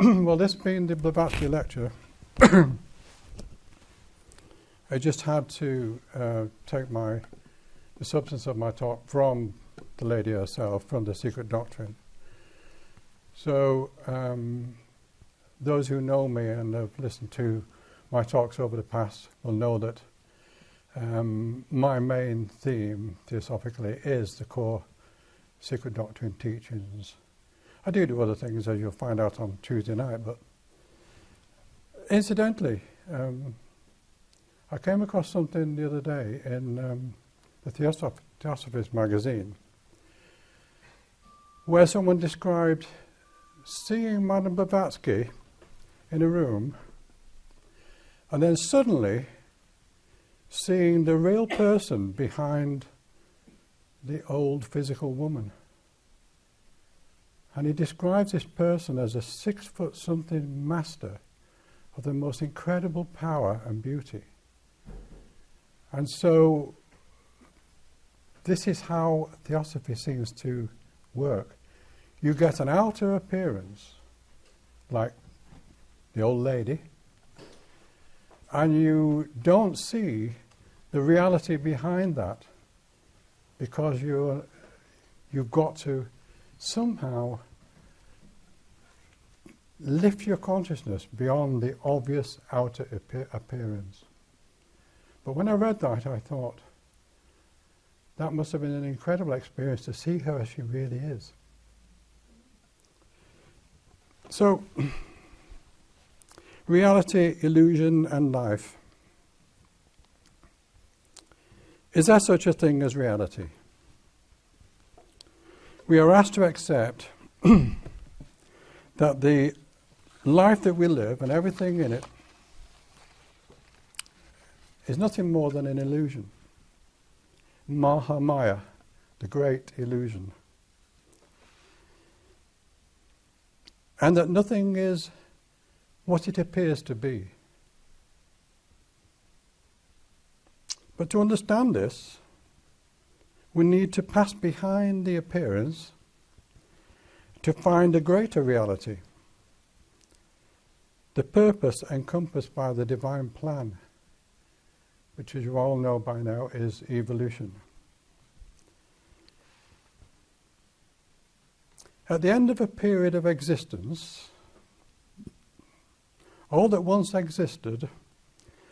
Well, this being the Blavatsky lecture, I just had to take the substance of my talk from the lady herself, from the Secret Doctrine. So those who know me and have listened to my talks over the past will know that my main theme, theosophically, is the core Secret Doctrine teachings. I do other things, as you'll find out on Tuesday night, but incidentally, I came across something the other day in the Theosophist magazine, where someone described seeing Madame Blavatsky in a room and then suddenly seeing the real person behind the old physical woman. And he describes this person as a 6-foot-something master of the most incredible power and beauty. And so this is how Theosophy seems to work. You get an outer appearance, like the old lady, and you don't see the reality behind that, because you've got to somehow lift your consciousness beyond the obvious outer appearance. But when I read that, I thought, that must have been an incredible experience to see her as she really is. So, reality, illusion, and life. Is there such a thing as reality? We are asked to accept that the life that we live and everything in it is nothing more than an illusion. Mahamaya, the great illusion. And that nothing is what it appears to be. But to understand this, we need to pass behind the appearance to find a greater reality, the purpose encompassed by the divine plan, which, as you all know by now, is evolution. At the end of a period of existence, all that once existed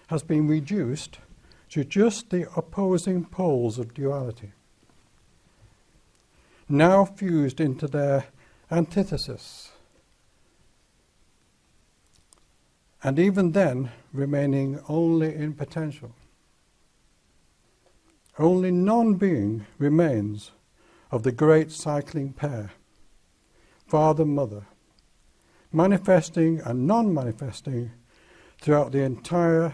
has been reduced to just the opposing poles of duality, now fused into their antithesis, and even then remaining only in potential. Only non-being remains of the great cycling pair, father-mother, manifesting and non-manifesting throughout the entire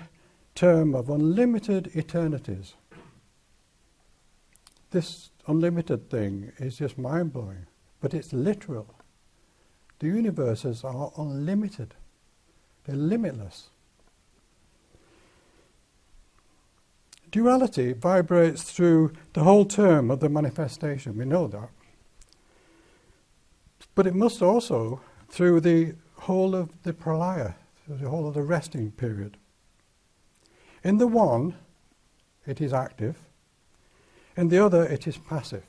term of unlimited eternities. This unlimited thing is just mind-blowing, but it's literal. The universes are unlimited. They're limitless. Duality vibrates through the whole term of the manifestation, we know that. But it must also through the whole of the pralaya, through the whole of the resting period. In the one, it is active. In the other, it is passive.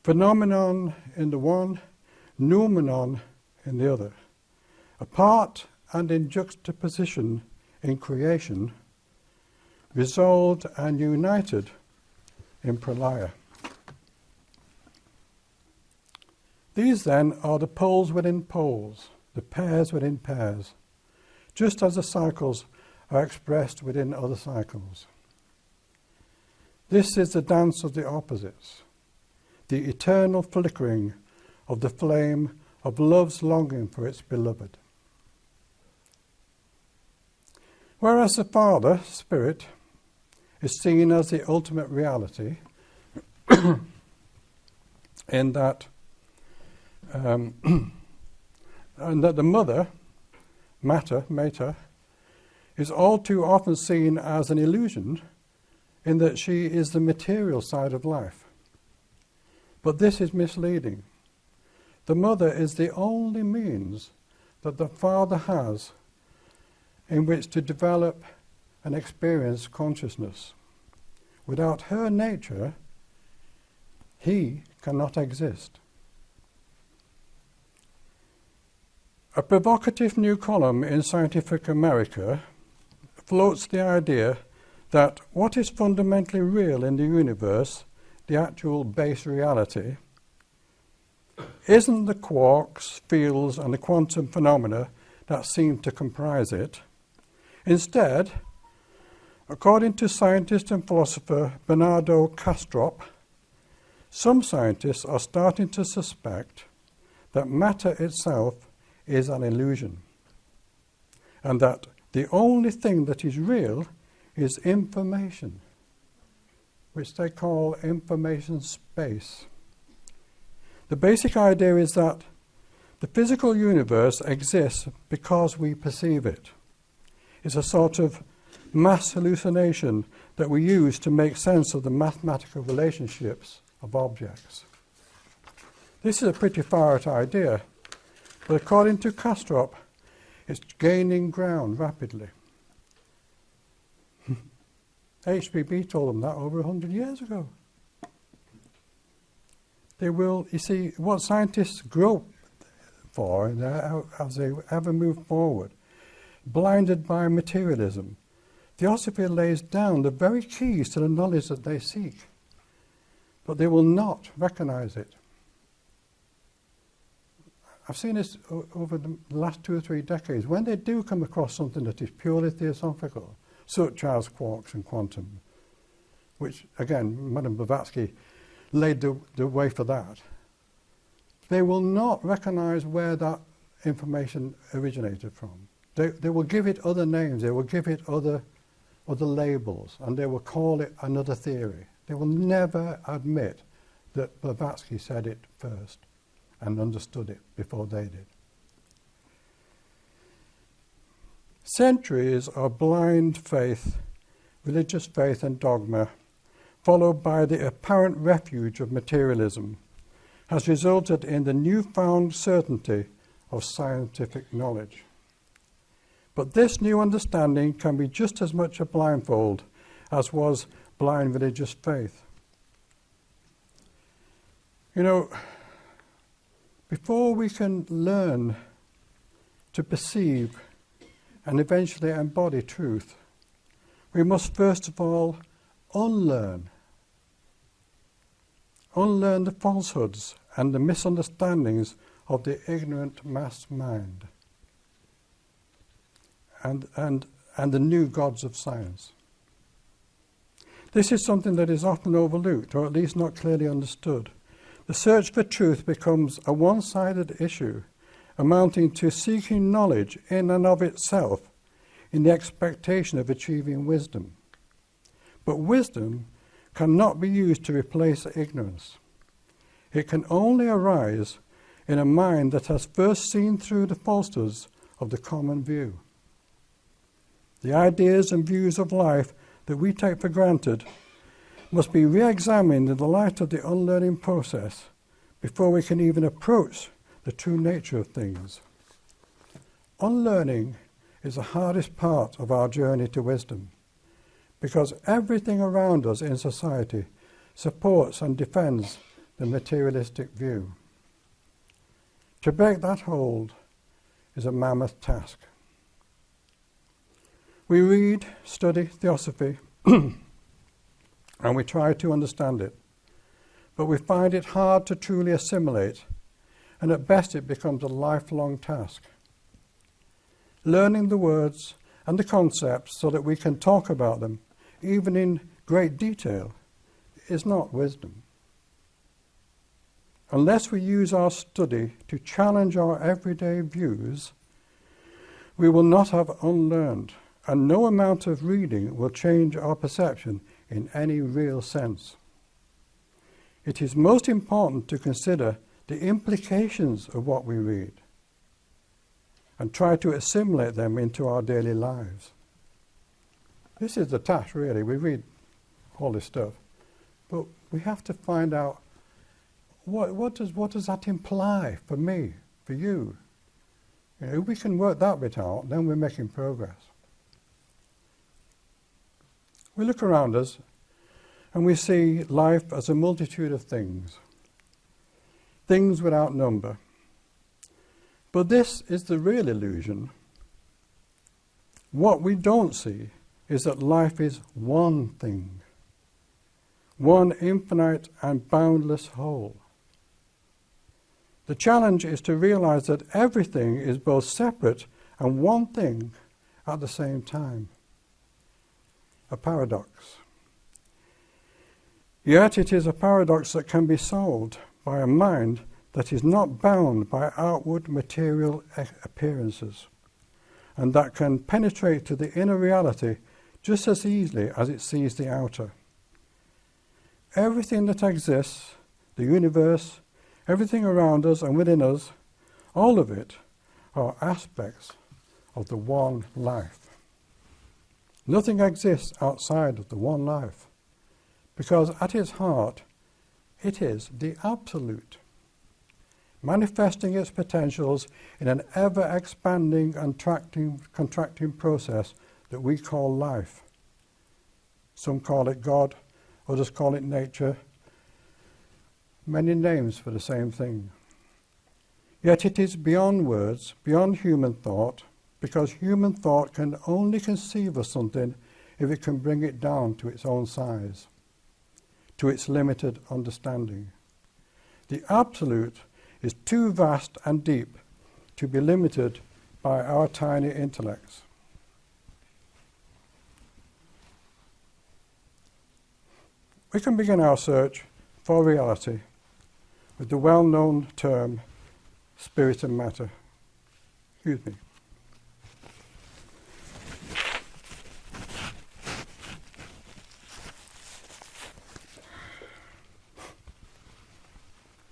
Phenomenon in the one, noumenon in the other. Apart and in juxtaposition in creation, resolved and united in pralaya. These then are the poles within poles, the pairs within pairs, just as the cycles are expressed within other cycles. This is the dance of the opposites, the eternal flickering of the flame of love's longing for its beloved. Whereas the Father, Spirit, is seen as the ultimate reality, in that and that the mother, mater, is all too often seen as an illusion, in that she is the material side of life. But this is misleading. the mother is the only means that the father has in which to develop and experience consciousness. Without her nature, he cannot exist. A provocative new column in Scientific America floats the idea that what is fundamentally real in the universe, the actual base reality, isn't the quarks, fields, and the quantum phenomena that seem to comprise it. Instead, according to scientist and philosopher Bernardo Kastrup, some scientists are starting to suspect that matter itself is an illusion, and that the only thing that is real is information, which they call information space. The basic idea is that the physical universe exists because we perceive it. It's a sort of mass hallucination that we use to make sense of the mathematical relationships of objects. This is a pretty far-out idea, but according to Kastrup, it's gaining ground rapidly. HBB told them that over 100 years ago. They will, you see, what scientists grope for as they ever move forward, blinded by materialism, Theosophy lays down the very keys to the knowledge that they seek, but they will not recognize it. I've seen this over the last 2 or 3 decades. When they do come across something that is purely theosophical, such as quarks and quantum, which, again, Madame Blavatsky laid the way for that, they will not recognize where that information originated from. They will give it other names, they will give it other labels, and they will call it another theory. They will never admit that Blavatsky said it first and understood it before they did. Centuries of blind faith, religious faith and dogma, followed by the apparent refuge of materialism, has resulted in the newfound certainty of scientific knowledge. But this new understanding can be just as much a blindfold as was blind religious faith. You know, before we can learn to perceive and eventually embody truth, we must first of all unlearn the falsehoods and the misunderstandings of the ignorant mass mind and the new gods of science. This is something that is often overlooked, or at least not clearly understood. The search for truth becomes a one-sided issue, amounting to seeking knowledge in and of itself in the expectation of achieving wisdom. But wisdom cannot be used to replace ignorance. It can only arise in a mind that has first seen through the falsehoods of the common view. The ideas and views of life that we take for granted must be re-examined in the light of the unlearning process before we can even approach the true nature of things. Unlearning is the hardest part of our journey to wisdom, because everything around us in society supports and defends the materialistic view. To break that hold is a mammoth task. We read, study Theosophy, and we try to understand it, but we find it hard to truly assimilate, and at best it becomes a lifelong task. Learning the words and the concepts so that we can talk about them, even in great detail, is not wisdom. Unless we use our study to challenge our everyday views, we will not have unlearned, and no amount of reading will change our perception in any real sense. It is most important to consider the implications of what we read and try to assimilate them into our daily lives. This is the task, really. We read all this stuff, but we have to find out what does that imply for me, for you? You know, if we can work that bit out, then we're making progress. We look around us and we see life as a multitude of things without number. But this is the real illusion. What we don't see is that life is one thing, one infinite and boundless whole. The challenge is to realize that everything is both separate and one thing at the same time. A paradox. Yet it is a paradox that can be solved by a mind that is not bound by outward material appearances, and that can penetrate to the inner reality just as easily as it sees the outer. Everything that exists, the universe, everything around us and within us, all of it are aspects of the one life. Nothing exists outside of the one life, because at its heart, it is the absolute, manifesting its potentials in an ever-expanding and contracting process that we call life. Some call it God, others call it nature. Many names for the same thing. Yet it is beyond words, beyond human thought, because human thought can only conceive of something if it can bring it down to its own size, to its limited understanding. The absolute is too vast and deep to be limited by our tiny intellects. We can begin our search for reality with the well-known term spirit and matter. Excuse me.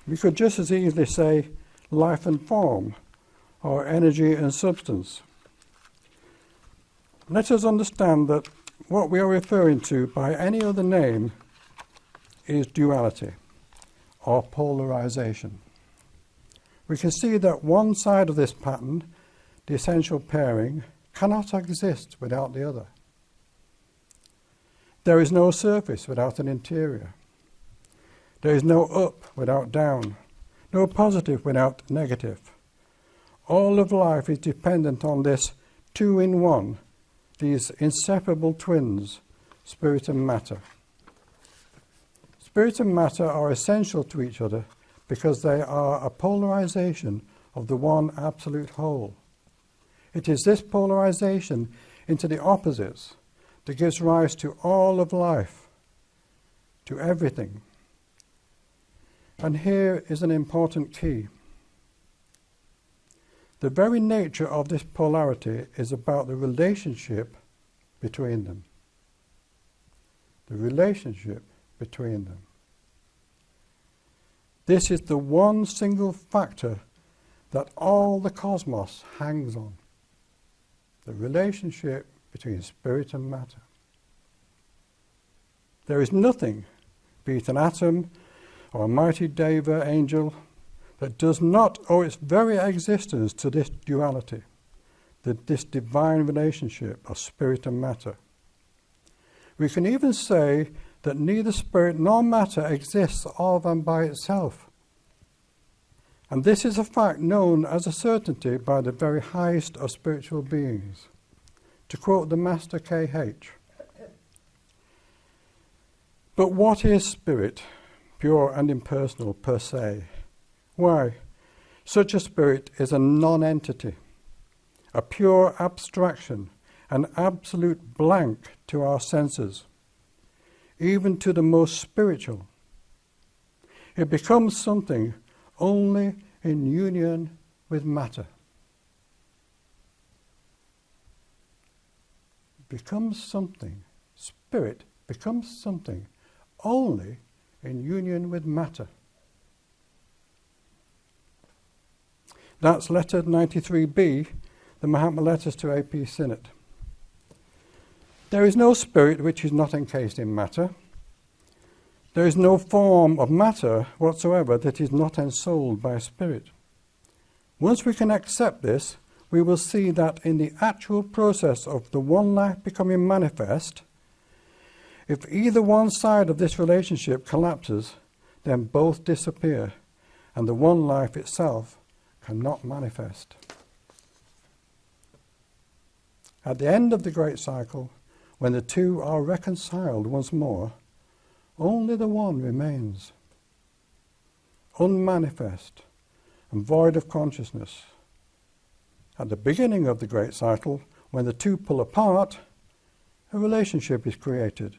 We could just as easily say life and form, or energy and substance. Let us understand that what we are referring to by any other name is duality, or polarization. We can see that one side of this pattern, the essential pairing, cannot exist without the other. There is no surface without an interior. There is no up without down, no positive without negative. All of life is dependent on this two-in-one, these inseparable twins, spirit and matter. Spirit and matter are essential to each other because they are a polarization of the one absolute whole. It is this polarization into the opposites that gives rise to all of life, to everything. And here is an important key. The very nature of this polarity is about the relationship between them. The relationship between them. This is the one single factor that all the cosmos hangs on. The relationship between spirit and matter. There is nothing, be it an atom or a mighty deva angel, that does not owe its very existence to this duality, this divine relationship of spirit and matter. We can even say that neither spirit nor matter exists of and by itself. And this is a fact known as a certainty by the very highest of spiritual beings. To quote the Master K.H. But what is spirit, pure and impersonal per se? Why, such a spirit is a non-entity, a pure abstraction, an absolute blank to our senses, even to the most spiritual. It becomes something only in union with matter. Becomes something, spirit becomes something only in union with matter. That's letter 93b, the Mahatma letters to A.P. Sinnott. There is no spirit which is not encased in matter. There is no form of matter whatsoever that is not ensouled by spirit. Once we can accept this, we will see that in the actual process of the one life becoming manifest, if either one side of this relationship collapses, then both disappear, and the one life itself cannot manifest. At the end of the great cycle, when the two are reconciled once more, only the one remains, unmanifest and void of consciousness. At the beginning of the great cycle, when the two pull apart, a relationship is created.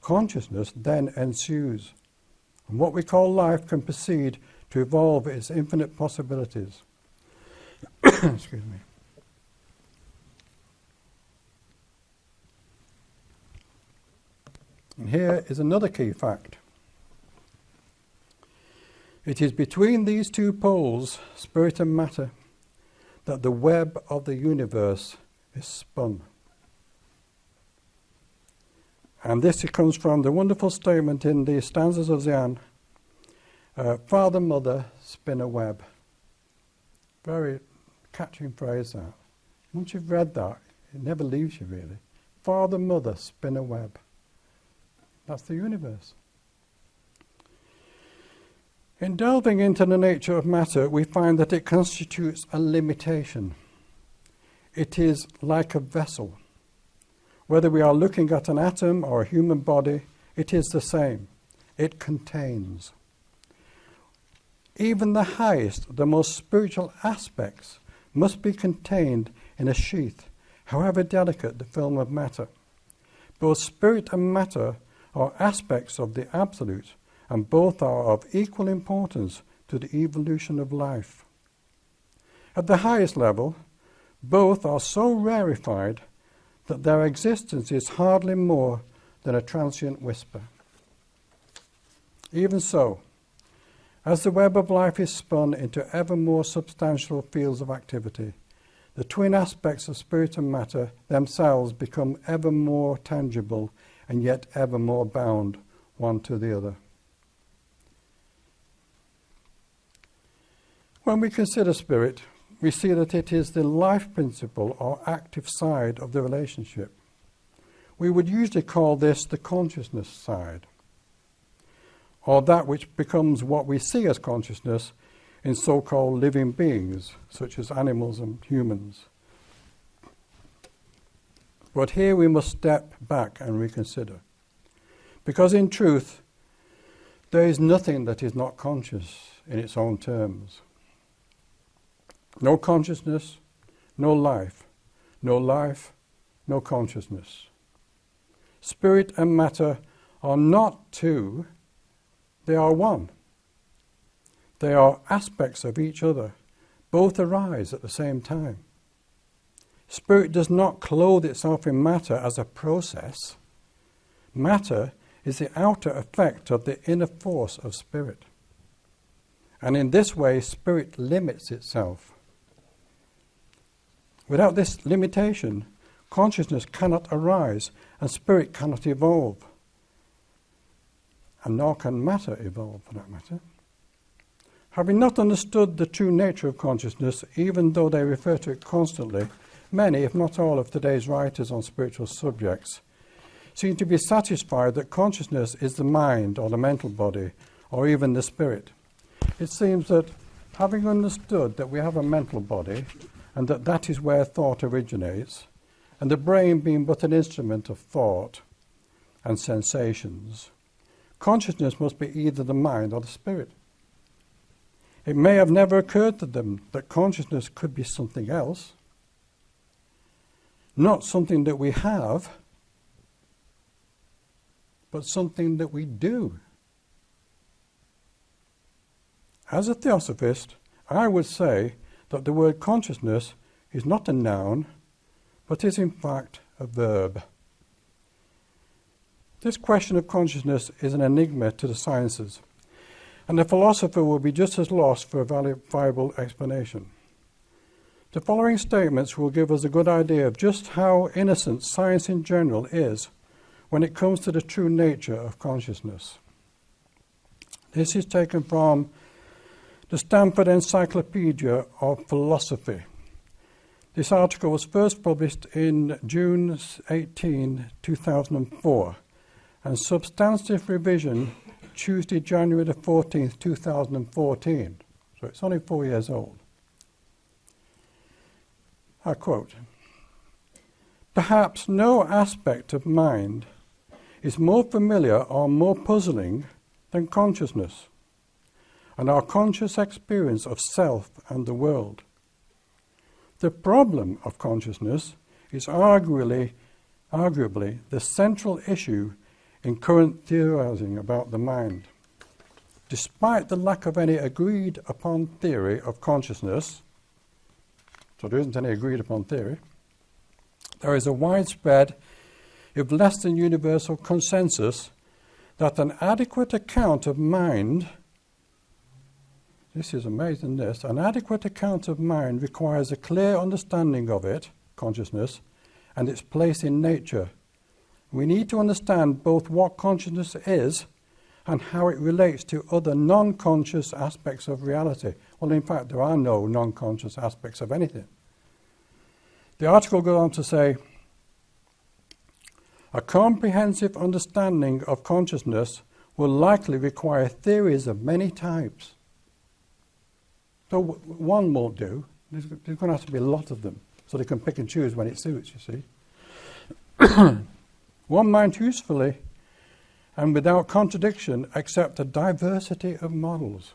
Consciousness then ensues, and what we call life can proceed to evolve its infinite possibilities. Excuse me. And here is another key fact. It is between these two poles, spirit and matter, that the web of the universe is spun. And this comes from the wonderful statement in the stanzas of Xian, Father, Mother, spin a web. Very catching phrase that. Once you've read that, it never leaves you really. Father, Mother, spin a web. That's the universe. In delving into the nature of matter, we find that it constitutes a limitation. It is like a vessel. Whether we are looking at an atom or a human body, it is the same. It contains. Even the highest, the most spiritual aspects must be contained in a sheath, however delicate the film of matter. Both spirit and matter are aspects of the Absolute, and both are of equal importance to the evolution of life. At the highest level, both are so rarefied that their existence is hardly more than a transient whisper. Even so, as the web of life is spun into ever more substantial fields of activity, the twin aspects of spirit and matter themselves become ever more tangible and yet ever more bound one to the other. When we consider spirit, we see that it is the life principle or active side of the relationship. We would usually call this the consciousness side, or that which becomes what we see as consciousness in so-called living beings, such as animals and humans. But here we must step back and reconsider. Because in truth, there is nothing that is not conscious in its own terms. No consciousness, no life. No life, no consciousness. Spirit and matter are not two, they are one. They are aspects of each other. Both arise at the same time. Spirit does not clothe itself in matter as a process. Matter is the outer effect of the inner force of spirit. And in this way, spirit limits itself. Without this limitation, consciousness cannot arise and spirit cannot evolve. And nor can matter evolve, for that matter. Having not understood the true nature of consciousness, even though they refer to it constantly, many, if not all, of today's writers on spiritual subjects seem to be satisfied that consciousness is the mind or the mental body or even the spirit. It seems that having understood that we have a mental body and that that is where thought originates, and the brain being but an instrument of thought and sensations, consciousness must be either the mind or the spirit. It may have never occurred to them that consciousness could be something else, not something that we have, but something that we do. As a theosophist, I would say that the word consciousness is not a noun, but is in fact a verb. This question of consciousness is an enigma to the sciences, and the philosopher will be just as lost for a viable explanation. The following statements will give us a good idea of just how innocent science in general is when it comes to the true nature of consciousness. This is taken from the Stanford Encyclopedia of Philosophy. This article was first published in June 18, 2004, and substantive revision Tuesday, January the 14th, 2014. So it's only 4 years old. I quote, "Perhaps no aspect of mind is more familiar or more puzzling than consciousness, and our conscious experience of self and the world. The problem of consciousness is arguably the central issue in current theorizing about the mind. Despite the lack of any agreed upon theory of consciousness," so there isn't any agreed upon theory, "there is a widespread, if less than universal consensus that an adequate account of mind," this is amazing, an adequate account of mind requires a clear understanding of it, consciousness, and its place in nature. We need to understand both what consciousness is and how it relates to other non-conscious aspects of reality. Well, in fact, there are no non-conscious aspects of anything. The article goes on to say, "A comprehensive understanding of consciousness will likely require theories of many types." So one won't do. There's going to have to be a lot of them, so they can pick and choose when it suits, you see. One might usefully and without contradiction accept a diversity of models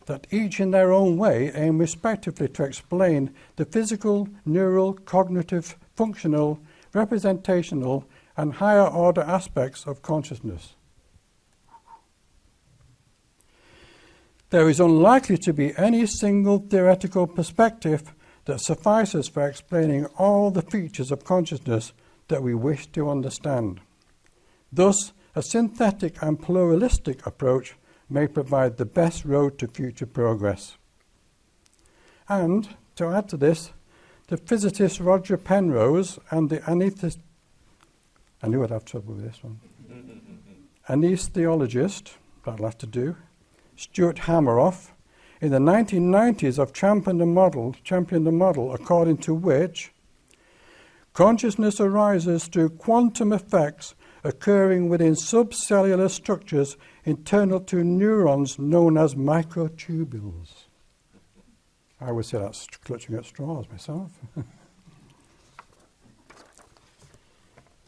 that each in their own way aim respectively to explain the physical, neural, cognitive, functional, representational, and higher order aspects of consciousness. There is unlikely to be any single theoretical perspective that suffices for explaining all the features of consciousness that we wish to understand. Thus, a synthetic and pluralistic approach may provide the best road to future progress. And, to add to this, the physicist Roger Penrose and the I knew I'd have trouble with this one. Anesthesiologist, that'll have to do, Stuart Hameroff, in the 1990s have championed the model according to which consciousness arises through quantum effects occurring within subcellular structures internal to neurons known as microtubules. I would say that's clutching at straws myself.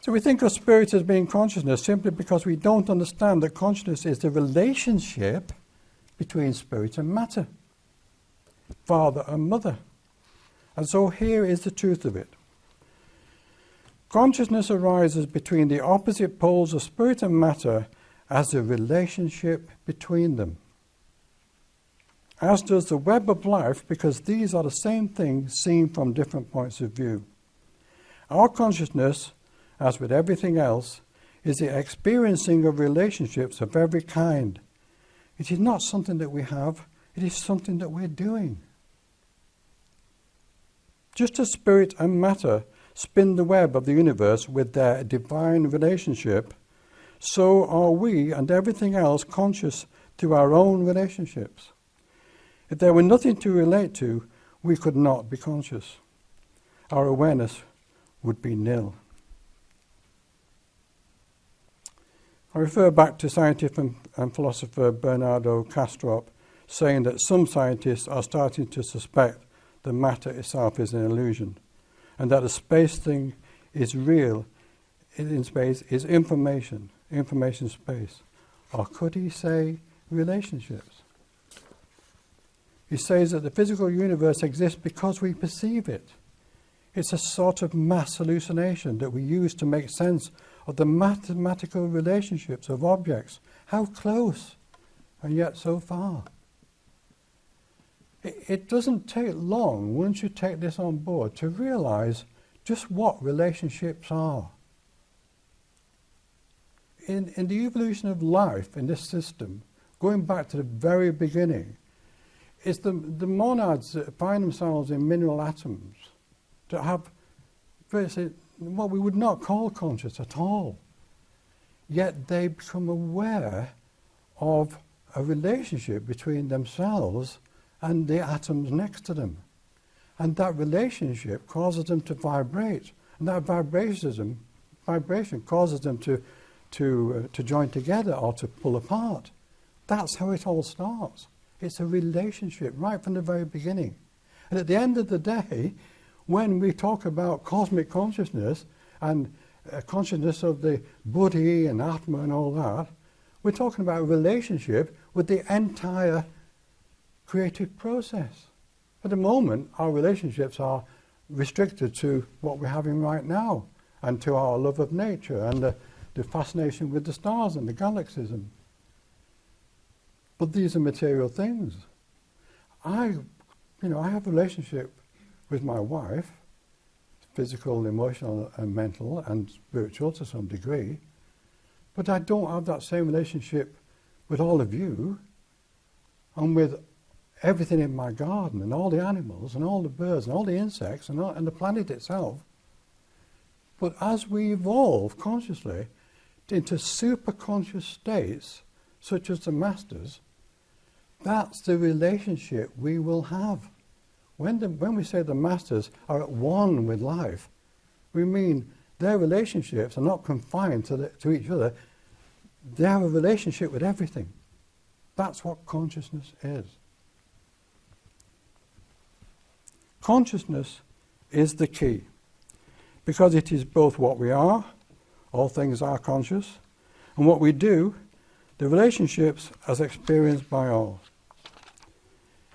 So we think of spirit as being consciousness simply because we don't understand that consciousness is the relationship between spirit and matter, father and mother. And so here is the truth of it. Consciousness arises between the opposite poles of spirit and matter as a relationship between them. As does the web of life, because these are the same thing seen from different points of view. Our consciousness, as with everything else, is the experiencing of relationships of every kind. It is not something that we have, it is something that we're doing. Just as spirit and matter spin the web of the universe with their divine relationship, so are we and everything else conscious to our own relationships. If there were nothing to relate to, we could not be conscious. Our awareness would be nil. I refer back to scientist and philosopher Bernardo Kastrup saying that some scientists are starting to suspect that matter itself is an illusion, and that the space thing is real in space is information space. Or could he say relationships? He says that the physical universe exists because we perceive it. It's a sort of mass hallucination that we use to make sense of the mathematical relationships of objects. How close, and yet so far. It doesn't take long, once you take this on board, to realize just what relationships are. In the evolution of life in this system, going back to the very beginning, it's the monads that find themselves in mineral atoms that have virtually what we would not call conscious at all. Yet they become aware of a relationship between themselves and the atoms next to them. And that relationship causes them to vibrate. And that vibration causes them to join together or to pull apart. That's how it all starts. It's a relationship right from the very beginning. And at the end of the day, when we talk about cosmic consciousness and consciousness of the Buddhi and Atma and all that, we're talking about a relationship with the entire creative process. At the moment, our relationships are restricted to what we're having right now and to our love of nature and the fascination with the stars and the galaxies. But these are material things. I have a relationship with my wife, physical, emotional, and mental, and spiritual to some degree, but I don't have that same relationship with all of you and with everything in my garden and all the animals and all the birds and all the insects and the planet itself. But as we evolve consciously into superconscious states, such as the Masters, that's the relationship we will have. When we say the Masters are at one with life, we mean their relationships are not confined to each other. They have a relationship with everything. That's what consciousness is. Consciousness is the key, because it is both what we are, all things are conscious, and what we do, the relationships as experienced by all.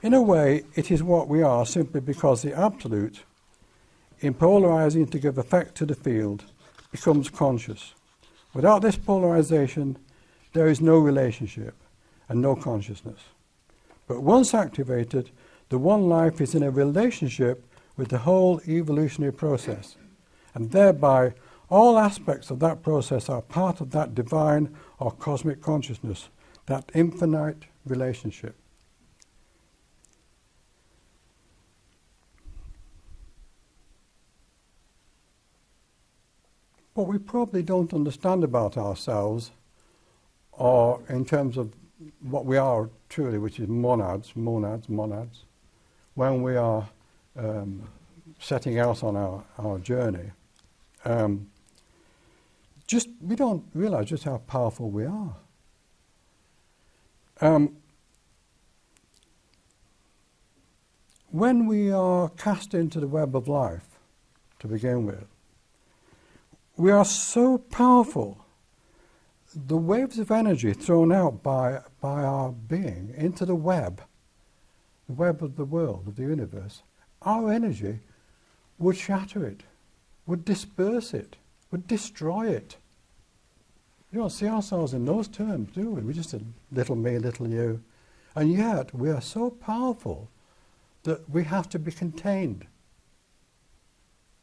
In a way, it is what we are simply because the Absolute, in polarizing to give effect to the field, becomes conscious. Without this polarization, there is no relationship and no consciousness. But once activated, the one life is in a relationship with the whole evolutionary process, and thereby all aspects of that process are part of that divine or cosmic consciousness, that infinite relationship. What we probably don't understand about ourselves, or in terms of what we are truly, which is monads, when we are setting out on our journey, we don't realize just how powerful we are. When we are cast into the web of life, to begin with, we are so powerful. The waves of energy thrown out by our being into the web of the world, of the universe, our energy would shatter it, would disperse it, would destroy it. We don't see ourselves in those terms, do we? We're just a little me, little you. And yet we are so powerful that we have to be contained.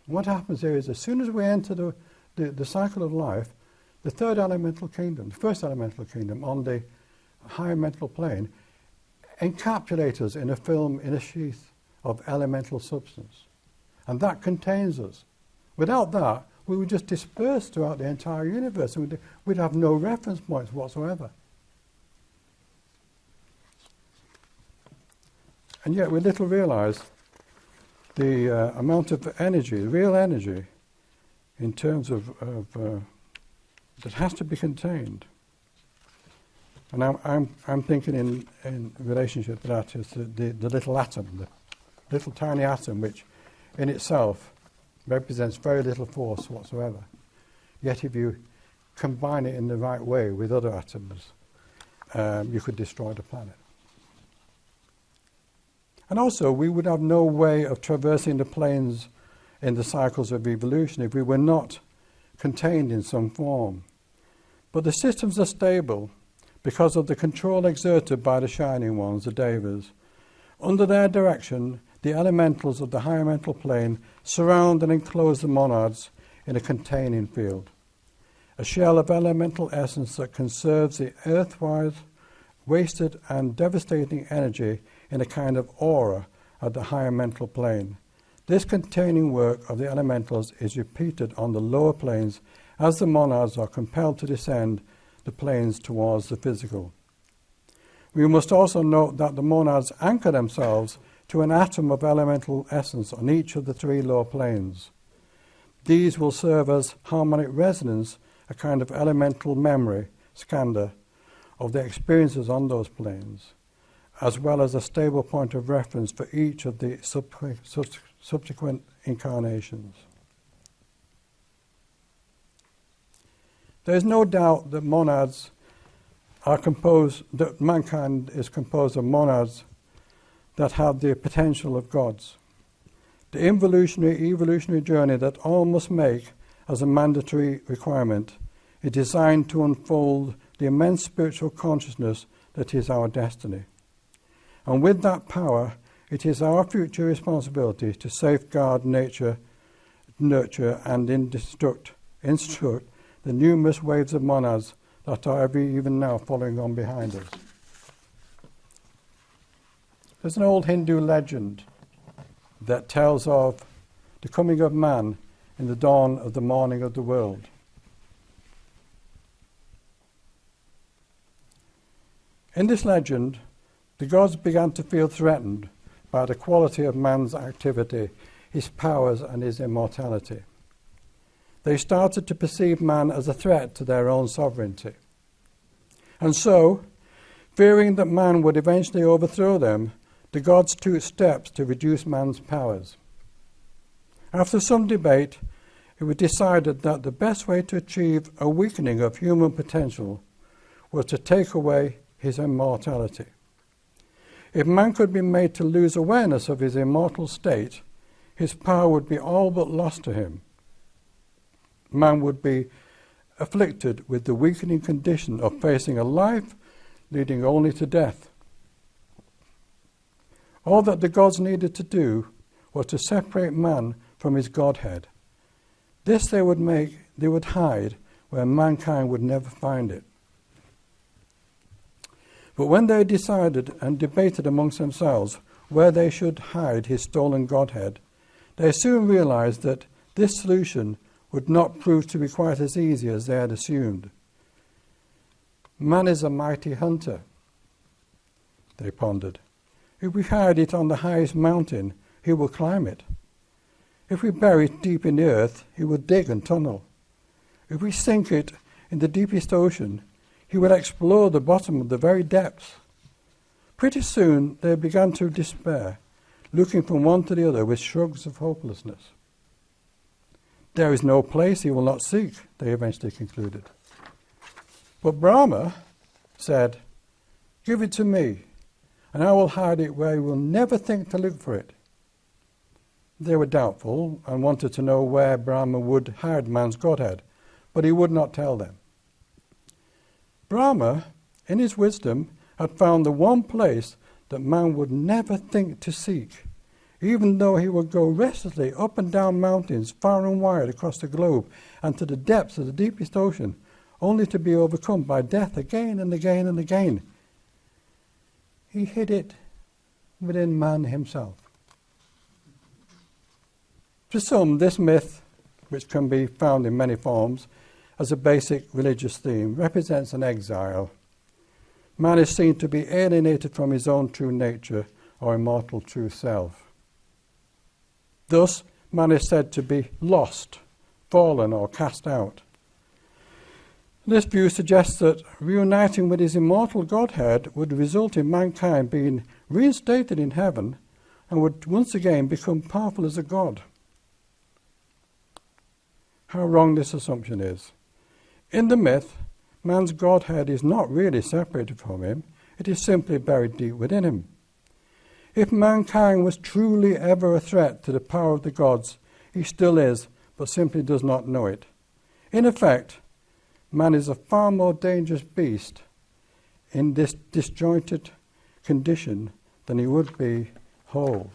What happens here is as soon as we enter the cycle of life, the third elemental kingdom, the first elemental kingdom on the higher mental plane, encapsulates us in a film, in a sheath of elemental substance. And that contains us. Without that, we would just disperse throughout the entire universe, and we'd have no reference points whatsoever. And yet we little realize the amount of energy, real energy, in terms of that has to be contained. And I'm thinking in relationship to that is the little atom, the little tiny atom, which in itself represents very little force whatsoever. Yet if you combine it in the right way with other atoms, you could destroy the planet. And also, we would have no way of traversing the planes in the cycles of evolution if we were not contained in some form. But the systems are stable because of the control exerted by the Shining Ones, the Devas. Under their direction, the elementals of the higher mental plane surround and enclose the monads in a containing field, a shell of elemental essence that conserves the earthwise wasted and devastating energy in a kind of aura at the higher mental plane. This containing work of the elementals is repeated on the lower planes as the monads are compelled to descend the planes towards the physical. We must also note that the monads anchor themselves to an atom of elemental essence on each of the three lower planes. These will serve as harmonic resonance, a kind of elemental memory, skandha, of the experiences on those planes, as well as a stable point of reference for each of the subsequent incarnations. There is no doubt that that mankind is composed of monads that have the potential of gods. The evolutionary journey that all must make as a mandatory requirement is designed to unfold the immense spiritual consciousness that is our destiny. And with that power, it is our future responsibility to safeguard nature, nurture, and instruct the numerous waves of monads that are even now following on behind us. There's an old Hindu legend that tells of the coming of man in the dawn of the morning of the world. In this legend, the gods began to feel threatened by the quality of man's activity, his powers, and his immortality. They started to perceive man as a threat to their own sovereignty. And so, fearing that man would eventually overthrow them, the gods took steps to reduce man's powers. After some debate, it was decided that the best way to achieve a weakening of human potential was to take away his immortality. If man could be made to lose awareness of his immortal state, his power would be all but lost to him. Man would be afflicted with the weakening condition of facing a life leading only to death. All that the gods needed to do was to separate man from his godhead. This they would hide where mankind would never find it. But when they decided and debated amongst themselves where they should hide his stolen godhead, they soon realized that this solution would not prove to be quite as easy as they had assumed. Man is a mighty hunter, they pondered. If we hide it on the highest mountain, he will climb it. If we bury it deep in the earth, he will dig and tunnel. If we sink it in the deepest ocean, he will explore the bottom of the very depths. Pretty soon they began to despair, looking from one to the other with shrugs of hopelessness. There is no place he will not seek, they eventually concluded. But Brahma said, "Give it to me, and I will hide it where he will never think to look for it." They were doubtful and wanted to know where Brahma would hide man's godhead, but he would not tell them. Brahma, in his wisdom, had found the one place that man would never think to seek, even though he would go restlessly up and down mountains far and wide across the globe and to the depths of the deepest ocean, only to be overcome by death again and again and again. He hid it within man himself. For some, this myth, which can be found in many forms as a basic religious theme, represents an exile. Man is seen to be alienated from his own true nature or immortal true self. Thus, man is said to be lost, fallen, or cast out. This view suggests that reuniting with his immortal Godhead would result in mankind being reinstated in heaven and would once again become powerful as a god. How wrong this assumption is. In the myth, man's Godhead is not really separated from him, it is simply buried deep within him. If mankind was truly ever a threat to the power of the gods, he still is, but simply does not know it. In effect, man is a far more dangerous beast in this disjointed condition than he would be whole.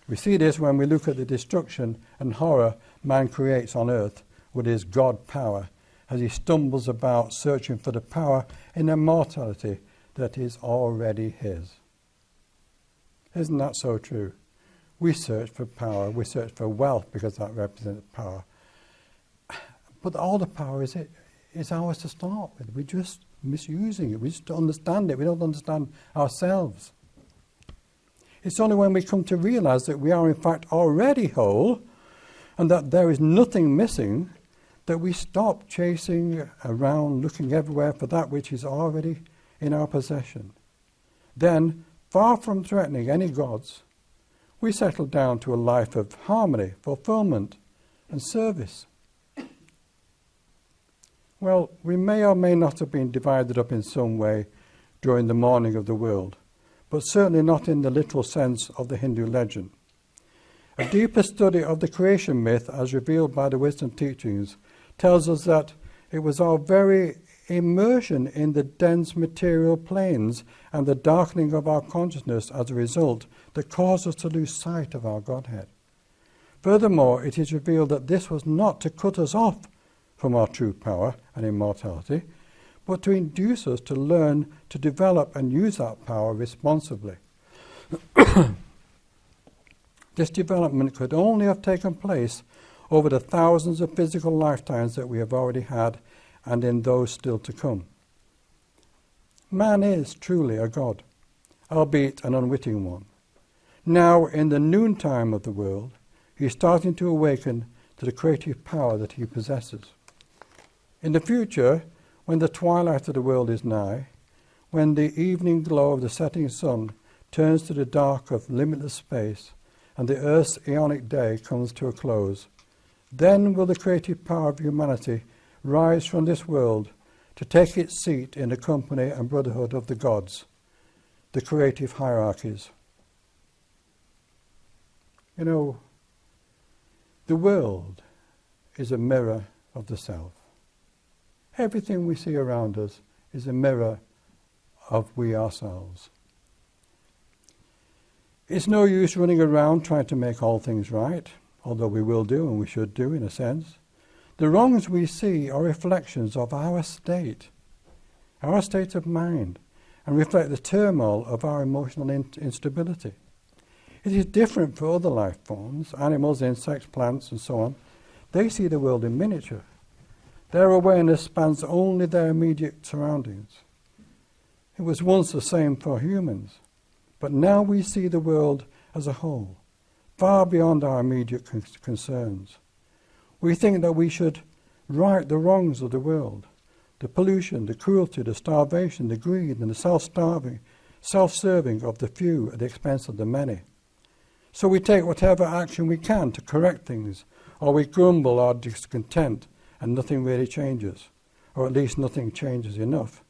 We see this when we look at the destruction and horror man creates on earth with his God power, as he stumbles about searching for the power and immortality that is already his. Isn't that so true? We search for power, we search for wealth because that represents power. But all the power is ours to start with. We just misusing it. We just don't understand it. We don't understand ourselves. It's only when we come to realize that we are in fact already whole and that there is nothing missing that we stop chasing around, looking everywhere for that which is already in our possession. Then, far from threatening any gods, we settle down to a life of harmony, fulfillment, and service. Well, we may or may not have been divided up in some way during the morning of the world, but certainly not in the literal sense of the Hindu legend. A deeper study of the creation myth, as revealed by the wisdom teachings, tells us that it was our very immersion in the dense material planes and the darkening of our consciousness as a result that caused us to lose sight of our Godhead. Furthermore, it is revealed that this was not to cut us off from our true power and immortality, but to induce us to learn to develop and use that power responsibly. This development could only have taken place over the thousands of physical lifetimes that we have already had and in those still to come. Man is truly a god, albeit an unwitting one. Now, in the noontime of the world, he is starting to awaken to the creative power that he possesses. In the future, when the twilight of the world is nigh, when the evening glow of the setting sun turns to the dark of limitless space, and the earth's aeonic day comes to a close, then will the creative power of humanity rise from this world to take its seat in the company and brotherhood of the gods, the creative hierarchies. You know, the world is a mirror of the self. Everything we see around us is a mirror of we ourselves. It's no use running around trying to make all things right, although we will do and we should do in a sense. The wrongs we see are reflections of our state of mind, and reflect the turmoil of our emotional instability. It is different for other life forms, animals, insects, plants, and so on. They see the world in miniature. Their awareness spans only their immediate surroundings. It was once the same for humans, but now we see the world as a whole, far beyond our immediate concerns. We think that we should right the wrongs of the world, the pollution, the cruelty, the starvation, the greed, and the self-serving of the few at the expense of the many. So we take whatever action we can to correct things, or we grumble our discontent and nothing really changes, or at least nothing changes enough.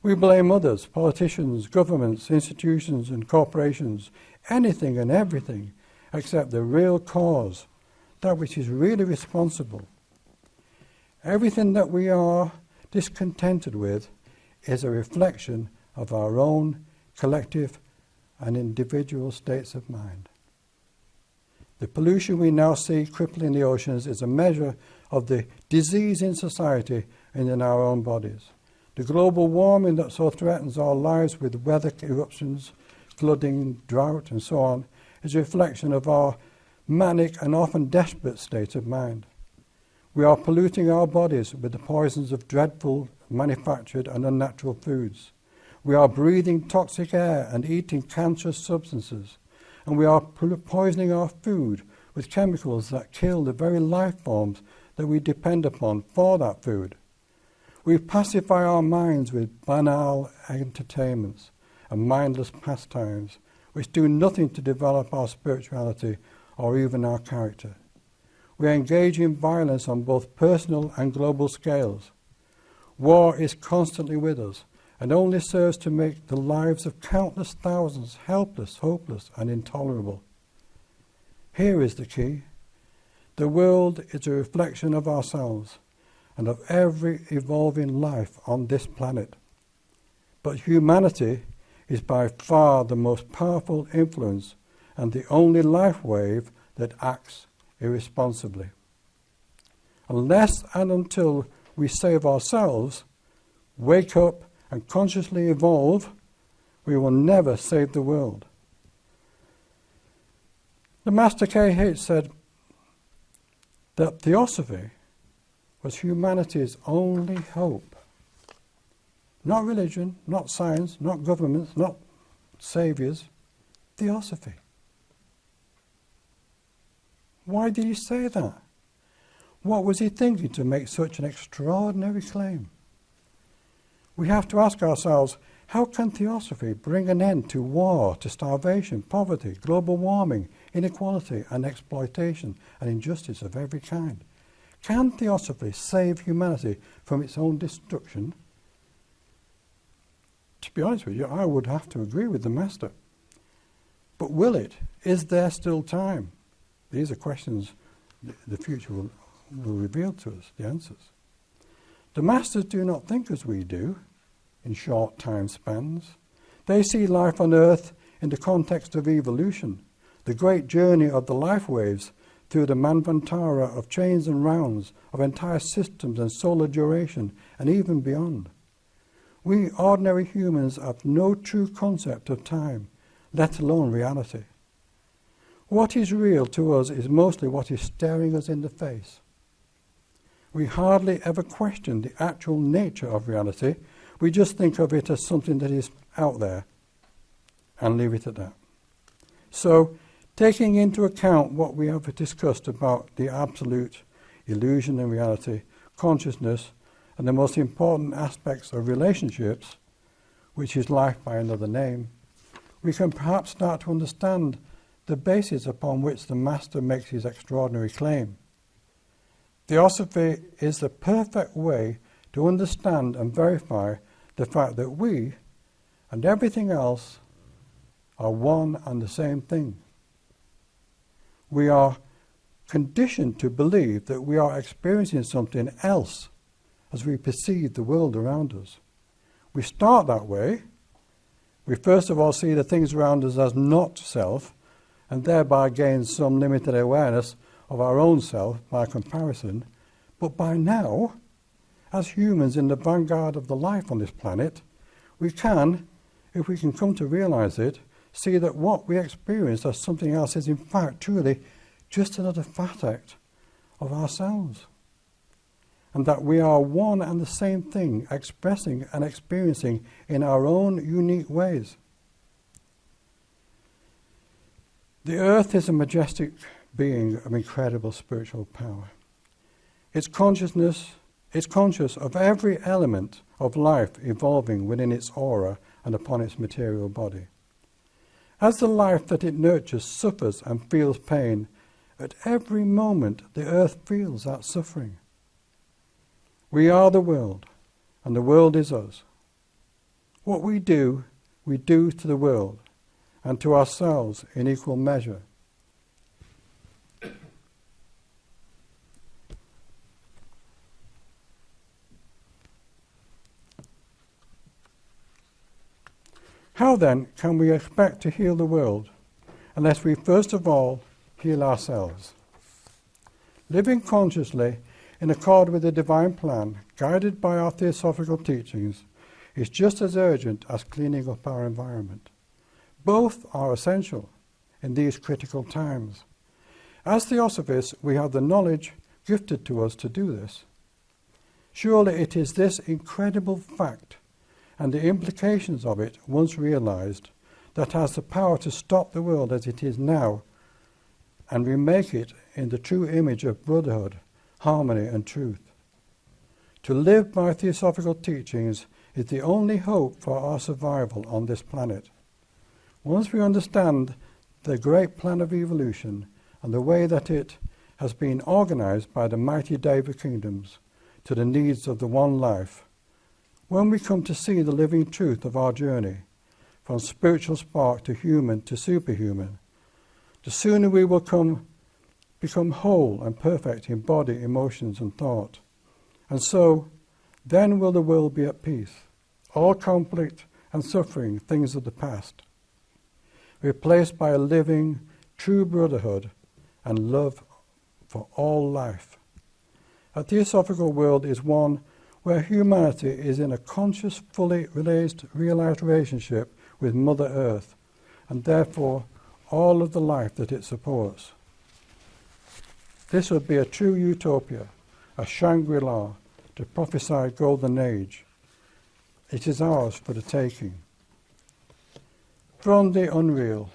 We blame others, politicians, governments, institutions and corporations, anything and everything except the real cause, that which is really responsible. Everything that we are discontented with is a reflection of our own collective and individual states of mind. The pollution we now see crippling the oceans is a measure of the disease in society and in our own bodies. The global warming that so threatens our lives with weather eruptions, flooding, drought, and so on, is a reflection of our manic and often desperate state of mind. We are polluting our bodies with the poisons of dreadful, manufactured and unnatural foods. We are breathing toxic air and eating cancerous substances, and we are poisoning our food with chemicals that kill the very life forms that we depend upon for that food. We pacify our minds with banal entertainments and mindless pastimes, which do nothing to develop our spirituality or even our character. We engage in violence on both personal and global scales. War is constantly with us and only serves to make the lives of countless thousands helpless, hopeless, and intolerable. Here is the key. The world is a reflection of ourselves and of every evolving life on this planet. But humanity is by far the most powerful influence and the only life wave that acts irresponsibly. Unless and until we save ourselves, wake up and consciously evolve, we will never save the world. The Master K.H. said that Theosophy was humanity's only hope. Not religion, not science, not governments, not saviours. Theosophy. Why did he say that? What was he thinking to make such an extraordinary claim? We have to ask ourselves, how can Theosophy bring an end to war, to starvation, poverty, global warming, inequality and exploitation and injustice of every kind? Can Theosophy save humanity from its own destruction? To be honest with you, I would have to agree with the Master. But will it? Is there still time? These are questions the future will reveal to us, the answers. The Masters do not think as we do, in short time spans. They see life on Earth in the context of evolution, the great journey of the life waves through the manvantara of chains and rounds, of entire systems and solar duration, and even beyond. We ordinary humans have no true concept of time, let alone reality. What is real to us is mostly what is staring us in the face. We hardly ever question the actual nature of reality. We just think of it as something that is out there and leave it at that. So, taking into account what we have discussed about the absolute illusion and reality, consciousness, and the most important aspects of relationships, which is life by another name, we can perhaps start to understand the basis upon which the Master makes his extraordinary claim. Theosophy is the perfect way to understand and verify the fact that we and everything else are one and the same thing. We are conditioned to believe that we are experiencing something else as we perceive the world around us. We start that way. We first of all see the things around us as not self, and thereby gain some limited awareness of our own self by comparison. But by now, as humans in the vanguard of the life on this planet, we can, if we can come to realize it, see that what we experience as something else is in fact truly just another facet of ourselves. And that we are one and the same thing, expressing and experiencing in our own unique ways. The earth is a majestic being of incredible spiritual power. It's conscious of every element of life evolving within its aura and upon its material body. As the life that it nurtures suffers and feels pain, at every moment the earth feels that suffering. We are the world, and the world is us. What we do to the world, and to ourselves in equal measure. How then can we expect to heal the world unless we first of all heal ourselves? Living consciously in accord with the divine plan, guided by our theosophical teachings, is just as urgent as cleaning up our environment. Both are essential in these critical times. As Theosophists, we have the knowledge gifted to us to do this. Surely it is this incredible fact and the implications of it, once realized, that has the power to stop the world as it is now and remake it in the true image of brotherhood, harmony and truth. To live by theosophical teachings is the only hope for our survival on this planet. Once we understand the great plan of evolution and the way that it has been organized by the mighty Deva kingdoms to the needs of the one life, when we come to see the living truth of our journey, from spiritual spark to human to superhuman, the sooner we will become whole and perfect in body, emotions and thought. And so, then will the world be at peace, all conflict and suffering things of the past, replaced by a living, true brotherhood and love for all life. A theosophical world is one where humanity is in a conscious, fully realized relationship with Mother Earth, and therefore all of the life that it supports. This would be a true utopia, a Shangri-La, the prophesied golden age. It is ours for the taking. From the unreal,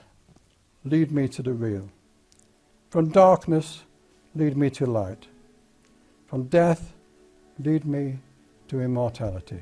lead me to the real. From darkness, lead me to light. From death, lead me to immortality.